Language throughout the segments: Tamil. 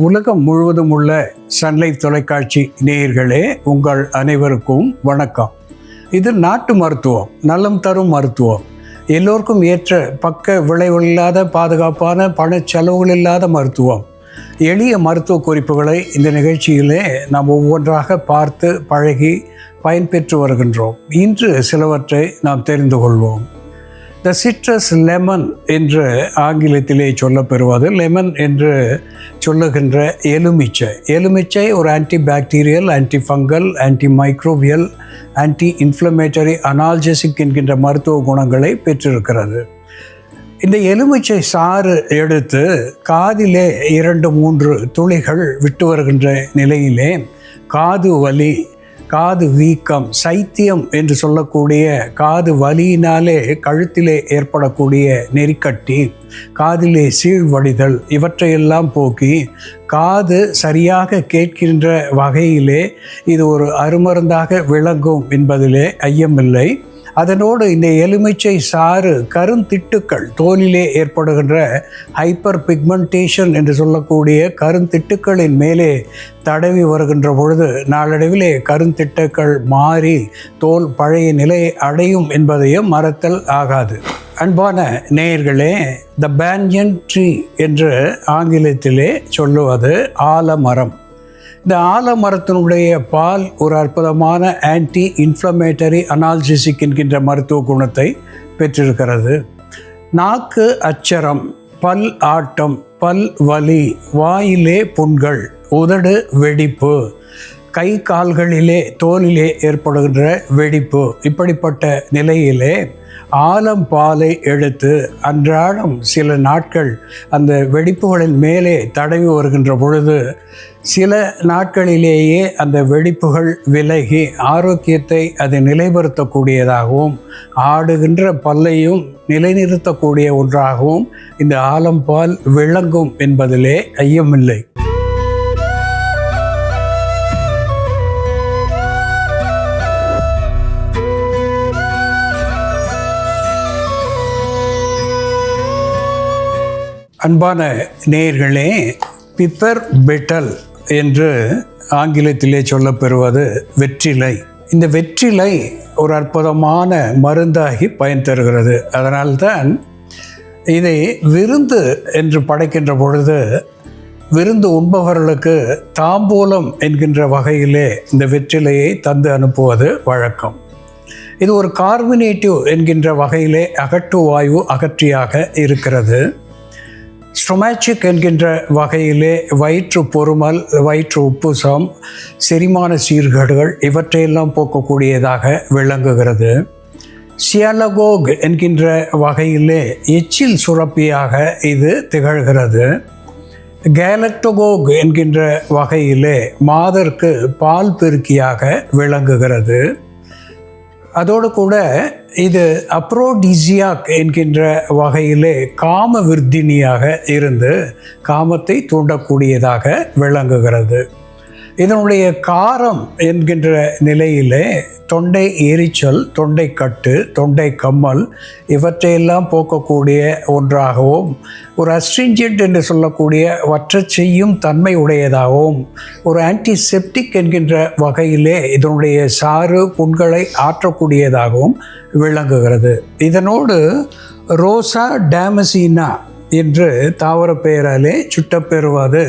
உலகம் முழுவதும் உள்ள சன்லைஃப் தொலைக்காட்சி நேயர்களே, உங்கள் அனைவருக்கும் வணக்கம். இது நாட்டு மருத்துவம், நலம் தரும் மருத்துவம், எல்லோருக்கும் ஏற்ற பக்க விளைவில்லாத பாதுகாப்பான பண செலவுகள் இல்லாத மருத்துவம். எளிய மருத்துவ குறிப்புகளை இந்த நிகழ்ச்சியிலே நாம் ஒவ்வொன்றாக பார்த்து பழகி பயன்பெற்று வருகின்றோம். இன்று சிலவற்றை நாம் தெரிந்து கொள்வோம். த சிட்ரஸ் லெமன் என்று ஆங்கிலத்திலே சொல்லப்பெறுவது, லெமன் என்று சொல்லுகின்ற எலுமிச்சை ஒரு anti bacterial, anti fungal, anti microbial, anti inflammatory, analgesic என்கின்ற மருத்துவ குணங்களை பெற்றிருக்கிறது. இந்த எலுமிச்சை சாறு எடுத்து காதிலே 2-3 துளிகள் விட்டு வருகின்ற நிலையிலே காது வலி, காது வீக்கம், சைத்தியம் என்று சொல்லக்கூடிய காது வலியினாலே கழுத்திலே ஏற்படக்கூடிய நெறிக்கட்டி, காதிலே சீழ்வடிதல், இவற்றையெல்லாம் போக்கி காது சரியாக கேட்கின்ற வகையிலே இது ஒரு அருமருந்தாக விளங்கும் என்பதிலே ஐயமில்லை. அதனோடு இந்த எலுமிச்சை சாறு கருந்திட்டுக்கள், தோலிலே ஏற்படுகின்ற ஹைப்பர் பிக்மெண்டேஷன் என்று சொல்லக்கூடிய கருந்திட்டுக்களின் மேலே தடவி வருகின்ற பொழுது நாளடைவிலே கருந்திட்டுக்கள் மாறி தோல் பழைய நிலையை அடையும் என்பதையும் மறத்தல் ஆகாது. அன்பான நேயர்களே, த பேன்யன் ட்ரீ என்று ஆங்கிலத்திலே சொல்லுவது ஆலமரம். இந்த ஆலமரத்தினுடைய பால் ஒரு அற்புதமான ஆன்டி இன்ஃப்ளமேட்டரி, அனால்ஜெசிக் என்கின்ற மருத்துவ குணத்தை பெற்றிருக்கிறது. நாக்கு அச்சரம், பல் ஆட்டம், பல் வலி, வாயிலே புண்கள், உதடு வெடிப்பு, கை கால்களிலே தோலிலே ஏற்படுகின்ற வெடிப்பு, இப்படிப்பட்ட நிலையிலே ஆலம் பாலை எடுத்து அன்றாடம் சில நாட்கள் அந்த வெடிப்புகளின் மேலே தடவி வருகின்ற பொழுது சில நாட்களிலேயே அந்த வெடிப்புகள் விலகி ஆரோக்கியத்தை அது நிலைநிறுத்தக்கூடியதாகவும் ஆடுகின்ற பல்லையும் நிலைநிறுத்தக்கூடிய ஒன்றாகவும் இந்த ஆலம்பால் விளங்கும் என்பதிலே ஐயமில்லை. அன்பான நேயர்களே, பிப்பர் பெட்டல் என்று ஆங்கிலத்திலே சொல்லப்பெறுவது வெற்றிலை. இந்த வெற்றிலை ஒரு அற்புதமான மருந்தாகி பயன் தருகிறது. அதனால்தான் இதை விருந்து என்று படைக்கின்ற பொழுது விருந்து உண்பவர்களுக்கு தாம்பூலம் என்கின்ற வகையிலே இந்த வெற்றிலையை தந்து அனுப்புவது வழக்கம். இது ஒரு கார்பனேட்டிவ் என்கின்ற வகையிலே அகட்டு வாயு அகற்றியாக இருக்கிறது. ஸ்டொமேச்சிக் என்கின்ற வகையிலே வயிற்று பொறுமல், வயிற்று உப்புசம், செரிமான சீர்கேடுகள் இவற்றையெல்லாம் போக்கக்கூடியதாக விளங்குகிறது. சியாலகோக் என்கின்ற வகையிலே எச்சில் சுரப்பியாக இது திகழ்கிறது. கேலக்டோகோக் என்கின்ற வகையிலே மாதருக்கு பால் பெருக்கியாக விளங்குகிறது. அதோடு கூட இது அப்ரோடிசியாக் என்கின்ற வகையிலே காம விருத்தினியாக இருந்து காமத்தை தூண்டக்கூடியதாக விளங்குகிறது. இதனுடைய காரம் என்கின்ற நிலையிலே தொண்டை எரிச்சல், தொண்டை கட்டு, தொண்டை கம்மல் இவற்றையெல்லாம் போக்கக்கூடிய ஒன்றாகவும், ஒரு அஸ்ட்ரிஞ்சன்ட் என்று சொல்லக்கூடிய வற்றச் செய்யும் தன்மை உடையதாகவும், ஒரு ஆன்டிசெப்டிக் என்கின்ற வகையிலே இதனுடைய சாறு புண்களை ஆற்றக்கூடியதாகவும் விளங்குகிறது. இதனோடு ரோசா டேமசினா என்று தாவர பெயராலே சுட்டப்பெறுவது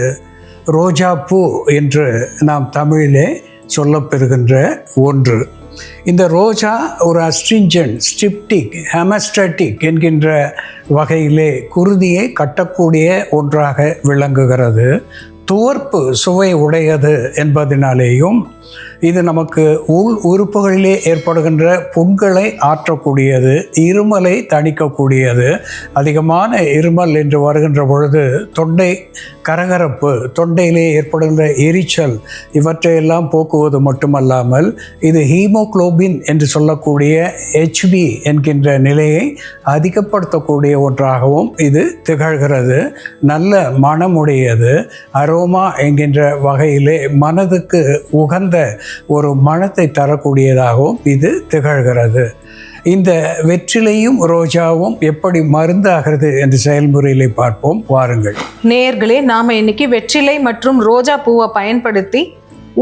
ரோஜா பூ என்று நாம் தமிழிலே சொல்லப்பெறுகின்ற ஒன்று. இந்த ரோஜா ஒரு அஸ்ட்ரிஞ்சன்ட், ஸ்டிப்டிக், ஹெமஸ்டாட்டிக் என்கின்ற வகையிலே குருதியை கட்டக்கூடிய ஒன்றாக விளங்குகிறது. துவர்ப்பு சுவை உடையது என்பதனாலேயும் இது நமக்கு உள் உறுப்புகளிலே ஏற்படுகின்ற புண்களை ஆற்றக்கூடியது, இருமலை தணிக்கக்கூடியது. அதிகமான இருமல் என்று வருகின்ற பொழுது தொண்டை கரகரப்பு, தொண்டையிலே ஏற்படுகின்ற எரிச்சல் இவற்றையெல்லாம் போக்குவது மட்டுமல்லாமல் இது ஹீமோகுளோபின் என்று சொல்லக்கூடிய HB என்கின்ற நிலையை அதிகப்படுத்தக்கூடிய ஒன்றாகவும் இது திகழ்கிறது. நல்ல மனமுடையது, அரோமா என்கின்ற வகையிலே மனதுக்கு உகந்த ஒரு மனத்தை தரக்கூடியதாகவும் இது திகழ்கிறது. இந்த வெற்றிலையும் ரோஜாவும் எப்படி மருந்தாகிறது என்ற செயல்முறையிலே பார்ப்போம், வாருங்கள். நேயர்களே, நாம இன்னைக்கு வெற்றிலை மற்றும் ரோஜா பூவை பயன்படுத்தி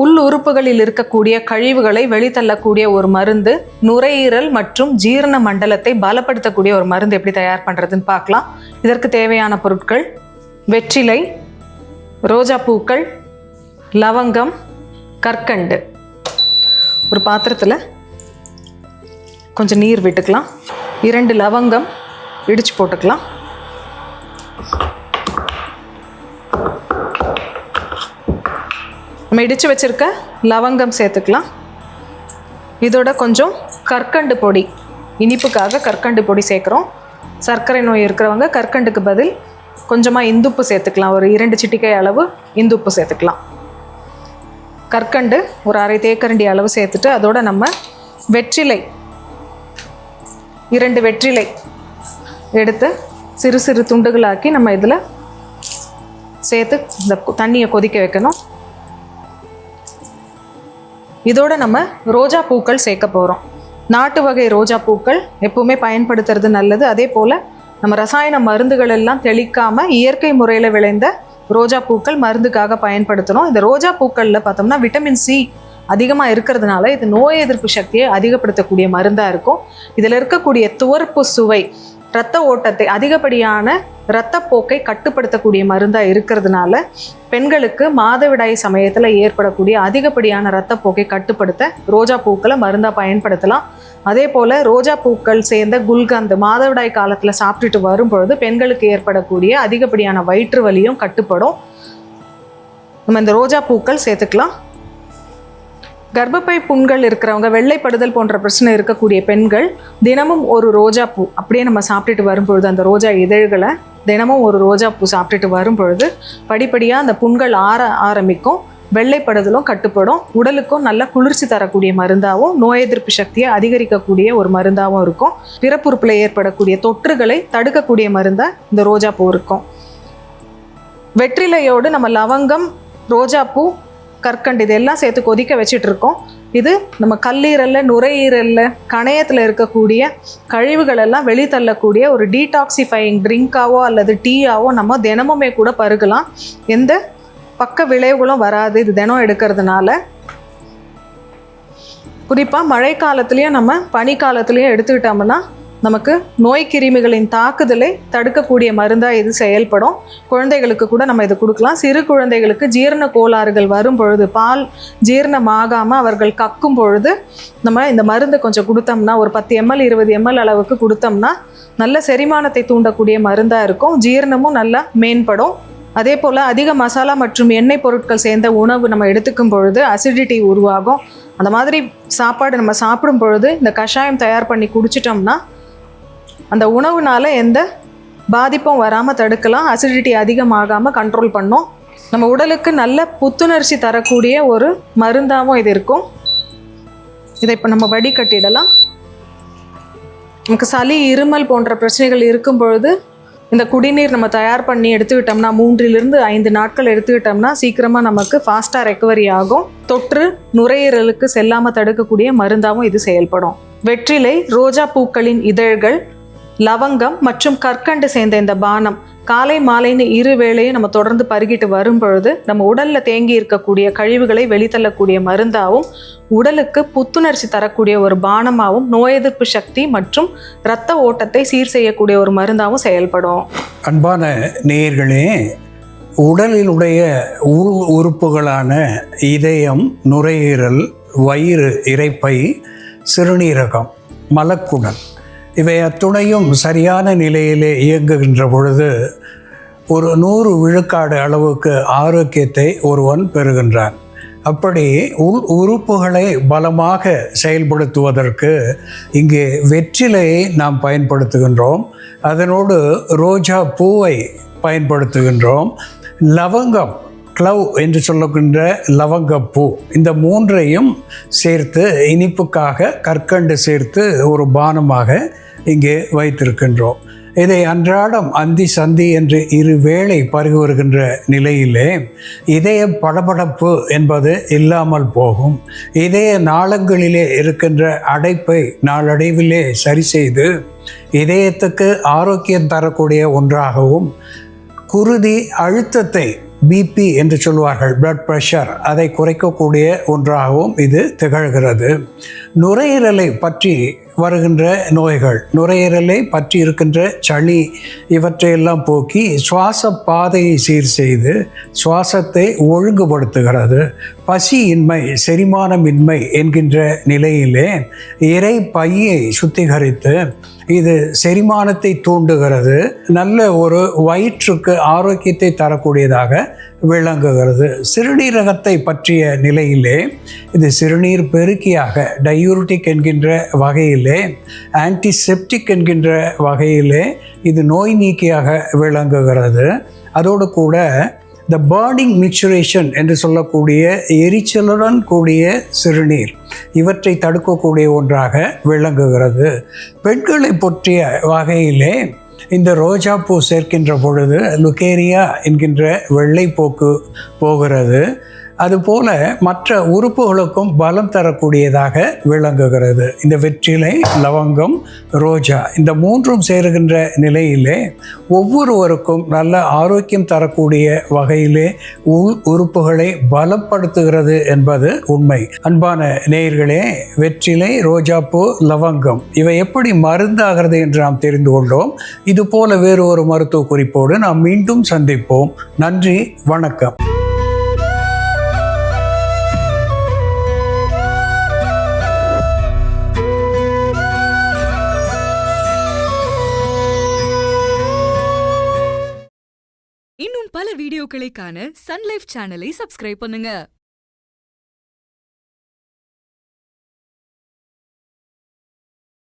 உள் உறுப்புகளில் இருக்கக்கூடிய கழிவுகளை வெளித்தள்ளக்கூடிய ஒரு மருந்து, நுரையீரல் மற்றும் ஜீரண மண்டலத்தை பலப்படுத்தக்கூடிய ஒரு மருந்து எப்படி தயார் பண்ணுறதுன்னு பார்க்கலாம். இதற்கு தேவையான பொருட்கள்: வெற்றிலை, ரோஜா பூக்கள், லவங்கம், கற்கண்டு. ஒரு பாத்திரத்தில் கொஞ்சம் நீர் விட்டுக்கலாம். 2 லவங்கம் இடித்து போட்டுக்கலாம். நம்ம இடித்து வச்சுருக்க லவங்கம் சேர்த்துக்கலாம். இதோட கொஞ்சம் கற்கண்டு பொடி, இனிப்புக்காக கற்கண்டு பொடி சேர்க்குறோம். சர்க்கரை நோய் இருக்கிறவங்க கற்கண்டுக்கு பதில் கொஞ்சமாக இந்துப்பு சேர்த்துக்கலாம். ஒரு 2 சிட்டிகை அளவு இந்துப்பு சேர்த்துக்கலாம். கற்கண்டு ஒரு 1/2 தேக்கரண்டி அளவு சேர்த்துட்டு அதோட நம்ம வெற்றிலை 2 வெற்றிலை எடுத்து சிறு சிறு துண்டுகளாக்கி நம்ம இதில் சேர்த்து இந்த தண்ணியை கொதிக்க வைக்கணும். இதோட நம்ம ரோஜா பூக்கள் சேர்க்க போகிறோம். நாட்டு வகை ரோஜா பூக்கள் எப்பவுமே பயன்படுத்துறது நல்லது. அதே போல் நம்ம ரசாயன மருந்துகள் எல்லாம் தெளிக்காமல் இயற்கை முறையில் விளைந்த ரோஜா பூக்கள் மருந்துக்காக பயன்படுத்தணும். இந்த ரோஜா பூக்களில் பார்த்தோம்னா விட்டமின் சி அதிகமாக இருக்கிறதுனால இது நோய் எதிர்ப்பு சக்தியை அதிகப்படுத்தக்கூடிய மருந்தாக இருக்கும். இதில் இருக்கக்கூடிய துவர்ப்பு சுவை இரத்த ஓட்டத்தை, அதிகப்படியான இரத்தப்போக்கை கட்டுப்படுத்தக்கூடிய மருந்தாக இருக்கிறதுனால பெண்களுக்கு மாதவிடாய் சமயத்தில் ஏற்படக்கூடிய அதிகப்படியான இரத்தப்போக்கை கட்டுப்படுத்த ரோஜா பூக்களை மருந்தாக பயன்படுத்தலாம். அதே போல் ரோஜா பூக்கள் சேர்ந்த குல்கந்து மாதவிடாய் காலத்தில் சாப்பிட்டுட்டு வரும்பொழுது பெண்களுக்கு ஏற்படக்கூடிய அதிகப்படியான வயிற்று வலியும் கட்டுப்படும். நம்ம இந்த ரோஜா பூக்கள் சேர்த்துக்கலாம். கர்ப்பப்பை புண்கள் இருக்கிறவங்க, வெள்ளைப்படுதல் போன்ற பிரச்சனை இருக்கக்கூடிய பெண்கள் தினமும் ஒரு ரோஜா பூ அப்படியே நம்ம சாப்பிட்டுட்டு வரும்பொழுது, அந்த ரோஜா இதழ்களை தினமும் ஒரு ரோஜா பூ சாப்பிட்டுட்டு வரும்பொழுது படிப்படியாக அந்த புண்கள் ஆரம்பிக்கும். வெள்ளைப்படுதலும் கட்டுப்படும். உடலுக்கும் நல்ல குளிர்ச்சி தரக்கூடிய மருந்தாகவும் நோய் எதிர்ப்பு சக்தியை அதிகரிக்கக்கூடிய ஒரு மருந்தாகவும் இருக்கும். பிறப்புறுப்பில் ஏற்படக்கூடிய தொற்றுகளை தடுக்கக்கூடிய மருந்தாக இந்த ரோஜா பூ இருக்கும். வெற்றிலையோடு நம்ம லவங்கம், ரோஜா பூ, கற்கண்டு இதெல்லாம் சேர்த்து கொதிக்க வச்சுட்டு இருக்கோம். இது நம்ம கல்லீரலில், நுரையீரலில், கணையத்தில் இருக்கக்கூடிய கழிவுகள் எல்லாம் வெளித்தள்ளக்கூடிய ஒரு டீடாக்சிஃபையிங் ட்ரிங்காவோ அல்லது டீயாவோ நம்ம தினமுமே கூட பருகலாம். எந்த பக்க விளைவுகளும் வராது இது தினம் எடுக்கிறதுனால. குறிப்பாக மழை காலத்துலேயும் நம்ம பனிக்காலத்துலேயும் எடுத்துக்கிட்டோம்னா நமக்கு நோய் கிருமிகளின் தாக்குதலை தடுக்கக்கூடிய மருந்தாக இது செயல்படும். குழந்தைகளுக்கு கூட நம்ம இது கொடுக்கலாம். சிறு குழந்தைகளுக்கு ஜீரண கோளாறுகள் வரும் பொழுது, பால் ஜீரணமாகாமல் அவர்கள் கக்கும் பொழுது நம்ம இந்த மருந்து கொஞ்சம் கொடுத்தோம்னா, ஒரு 10 ml 20 ml அளவுக்கு கொடுத்தோம்னா நல்ல செரிமானத்தை தூண்டக்கூடிய மருந்தாக இருக்கும். ஜீரணமும் நல்லா மேம்படும். அதே போல் அதிக மசாலா மற்றும் எண்ணெய் பொருட்கள் சேர்ந்த உணவு நம்ம எடுத்துக்கும் பொழுது அசிடிட்டி உருவாகும். அந்த மாதிரி சாப்பாடு நம்ம சாப்பிடும் பொழுது இந்த கஷாயம் தயார் பண்ணி குடிச்சிட்டோம்னா அந்த உணவுனால எந்த பாதிப்பும் வராமல் தடுக்கலாம். அசிடிட்டி அதிகமாகாமல் கண்ட்ரோல் பண்ணும். நம்ம உடலுக்கு நல்ல புத்துணர்ச்சி தரக்கூடிய ஒரு மருந்தாகவும் இது இருக்கும். இதை இப்போ நம்ம வடிகட்டிடலாம். நமக்கு சளி, இருமல் போன்ற பிரச்சனைகள் இருக்கும் பொழுது இந்த குடிநீர் நம்ம தயார் பண்ணி எடுத்துக்கிட்டோம்னா 3 to 5 நாட்கள் எடுத்துக்கிட்டோம்னா சீக்கிரமாக நமக்கு ஃபாஸ்ட்டாக ரெக்கவரி ஆகும். தொற்று நுரையீரலுக்கு செல்லாமல் தடுக்கக்கூடிய மருந்தாகவும் இது செயல்படும். வெற்றிலை, ரோஜா பூக்களின் இதழ்கள், லவங்கம் மற்றும் கற்கண்டு சேர்ந்த இந்த பானம் காலை மாலைன்னு 2 வேளையும் நம்ம தொடர்ந்து பருகிட்டு வரும் பொழுது நம்ம உடலில் தேங்கி இருக்கக்கூடிய கழிவுகளை வெளித்தள்ளக்கூடிய மருந்தாகவும் உடலுக்கு புத்துணர்ச்சி தரக்கூடிய ஒரு பானமாகவும் நோய் எதிர்ப்பு சக்தி மற்றும் இரத்த ஓட்டத்தை சீர் செய்யக்கூடிய ஒரு மருந்தாகவும் செயல்படும். அன்பான நேயர்களே, உடலினுடைய உள் உறுப்புகளான இதயம், நுரையீரல், வயிறு, இரைப்பை, சிறுநீரகம், மலக்குடல் இவை அத்துணையும் சரியான நிலையிலே இயங்குகின்ற பொழுது ஒரு 100 விழுக்காடு அளவுக்கு ஆரோக்கியத்தை ஒருவன் பெறுகின்றான். அப்படி உள் உறுப்புகளை பலமாக செயல்படுத்துவதற்கு இங்கே வெற்றிலையை நாம் பயன்படுத்துகின்றோம். அதனோடு ரோஜா பூவை பயன்படுத்துகின்றோம். லவங்கம், க்ளவ் என்று சொல்லுகின்ற லவங்கப்பூ, இந்த 3ஐயும் சேர்த்து இனிப்புக்காக கற்கண்டு சேர்த்து ஒரு பானமாக இங்கே வைத்திருக்கின்றோம். இதை அன்றாடம் அந்தி சந்தி என்று இரு வேளை பருகி வருகின்ற நிலையிலே இதய படபடப்பு என்பது இல்லாமல் போகும். இதய நாளங்களிலே இருக்கின்ற அடைப்பை நாளடைவிலே சரி செய்து இதயத்துக்கு ஆரோக்கியம் தரக்கூடிய ஒன்றாகவும், குருதி அழுத்தத்தை பிபி என்று சொல்வார்கள், பிளட் ப்ரெஷர், அதை குறைக்கக்கூடிய ஒன்றாகவும் இது திகழ்கிறது. நுரையீரலை பற்றி வருகின்ற நோய்கள், நுரையீரலை பற்றி இருக்கின்ற சளி இவற்றையெல்லாம் போக்கி சுவாச பாதையை சீர் செய்து சுவாசத்தை ஒழுங்குபடுத்துகிறது. பசியின்மை, செரிமானமின்மை என்கின்ற நிலையிலே இறை பையை சுத்திகரித்து இது செரிமானத்தை தூண்டுகிறது. நல்ல ஒரு வயிற்றுக்கு ஆரோக்கியத்தை தரக்கூடியதாக விளங்குகிறது. சிறுநீரகத்தை பற்றிய நிலையிலே இது சிறுநீர் பெருக்கியாக, டயூரிட்டிக் என்கின்ற வகையிலே, ஆன்டிசெப்டிக் என்கின்ற வகையிலே இது நோய் நீக்கியாக விளங்குகிறது. அதோடு கூட இந்த பர்னிங் மிக்சுரேஷன் என்று சொல்லக்கூடிய எரிச்சலுடன் கூடிய சிறுநீர், இவற்றை தடுக்கக்கூடிய ஒன்றாக விளங்குகிறது. பெண்களை பற்றிய வகையிலே இந்த ரோஜாப்பூ சேர்க்கின்ற பொழுது லுகேரியா என்கின்ற வெள்ளைப்போக்கு போகிறது. அதுபோல மற்ற உறுப்புகளுக்கும் பலம் தரக்கூடியதாக விளங்குகிறது. இந்த வெற்றிலை, லவங்கம், ரோஜா இந்த மூன்றும் சேருகின்ற நிலையிலே ஒவ்வொருவருக்கும் நல்ல ஆரோக்கியம் தரக்கூடிய வகையிலே உள் உறுப்புகளை பலப்படுத்துகிறது என்பது உண்மை. அன்பான நேயர்களே, வெற்றிலை, ரோஜாப்பூ, லவங்கம் இவை எப்படி மருந்தாகிறது என்று நாம் தெரிந்து கொண்டோம். இது போல வேறு ஒரு மருத்துவ குறிப்போடு நாம் மீண்டும் சந்திப்போம். நன்றி, வணக்கம். இன்னும் பல வீடியோக்களை காண சன் லைஃப் சேனலை சப்ஸ்கிரைப் பண்ணுங்க.